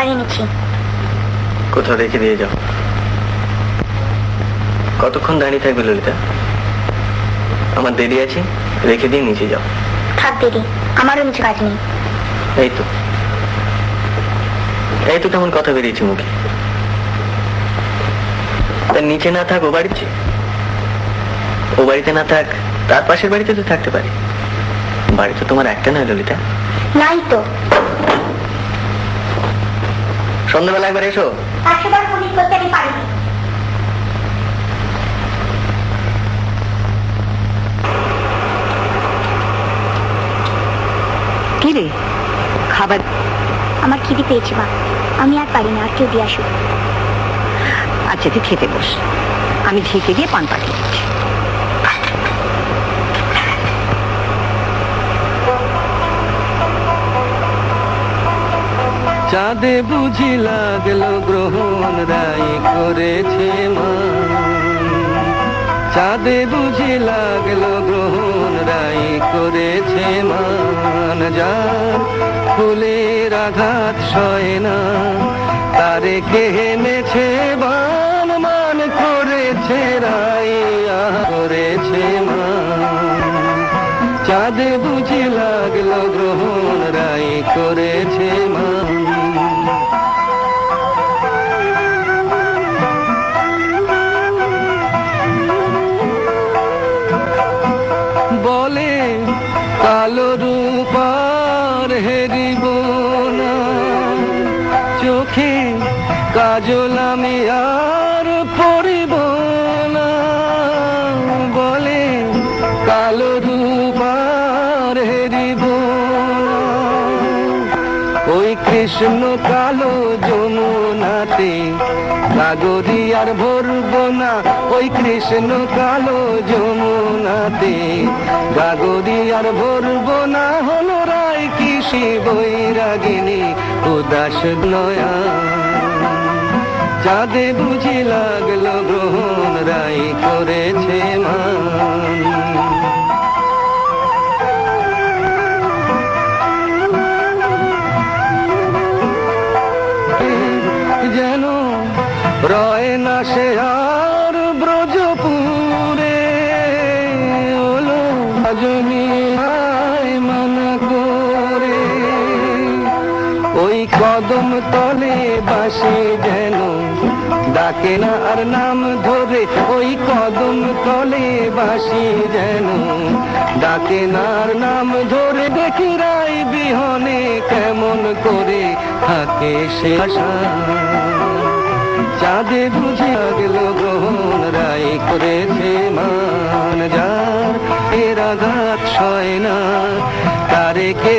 খাবার এনেছি। কোথাও রেখে দিয়ে যাও। কতক্ষণ দাঁড়িয়ে থাকবে ললিতা? আমার দেরি আছে, রেখে দিয়ে নিচে যাও। থাক দিদি, আমারও নিচে কাজ নেই। এই তো কেমন কথা বেরিয়েছে মুখে। তার নিচে না থাক ও বাড়িতে, ও বাড়িতে না থাক তার পাশের বাড়িতে তো থাকতে পারে। বাড়ি তো তোমার একটা নয় ললিতা। নাই তো। সন্ধ্যাবেলা একবার এসো। 100 বার পুলিশ করতে আমি পারি। কি রে খাবার? আমার খিদে পেয়েছে মা, আমি আর পারি না, আর কেউ দিয়ে আসুক। আচ্ছা তুই খেতে বস, আমি ঢেকে দিয়ে পান পাঠিয়ে দিচ্ছি। চাঁদে বুঝি লাগলো গ্রহণ রাই করেছে মা, চাঁদে বুঝি লাগলো গ্রহণ রাই করেছে মান। যার ফুলের আঘাত সয় না তারে কে হেমেছে বান, মান করেছে রাই করেছে মান। চাঁদে বুঝি লাগলো গ্রহণ রাই করেছে মান। বলে কালো রূপার হেরিব না, চোখে কাজল আমি আর পরিব না। বলে কালো রূপার হেরিব না, ওই কৃষ্ণ কালো যমুনাতে গাগরি আর ভরব না। ওই কৃষ্ণ কালো যমুনাতে গাগরি আর ভরব না। হলো রায় কৃষি বৈরাগিনী উদাস নয়া, চাঁদে বুঝি লাগলো গ্রহণ রাই করেছে মান। যেন রয় না সে আর ব্রজপুরে, ওলো আজমি আয় মানা করে। ওই কদম তলে বাসে যেন ডাকে না আর নাম ধরে। ওই কদম তলে বাসি যেন ডাকে না আর নাম ধরে। দেখি রাই বিহনে কেমন করে থাকে সে আশা, চাঁদে বুঝে গেল গ্রহণ রাই করেছে মান। যার এর আঘাত সয় না তারে কে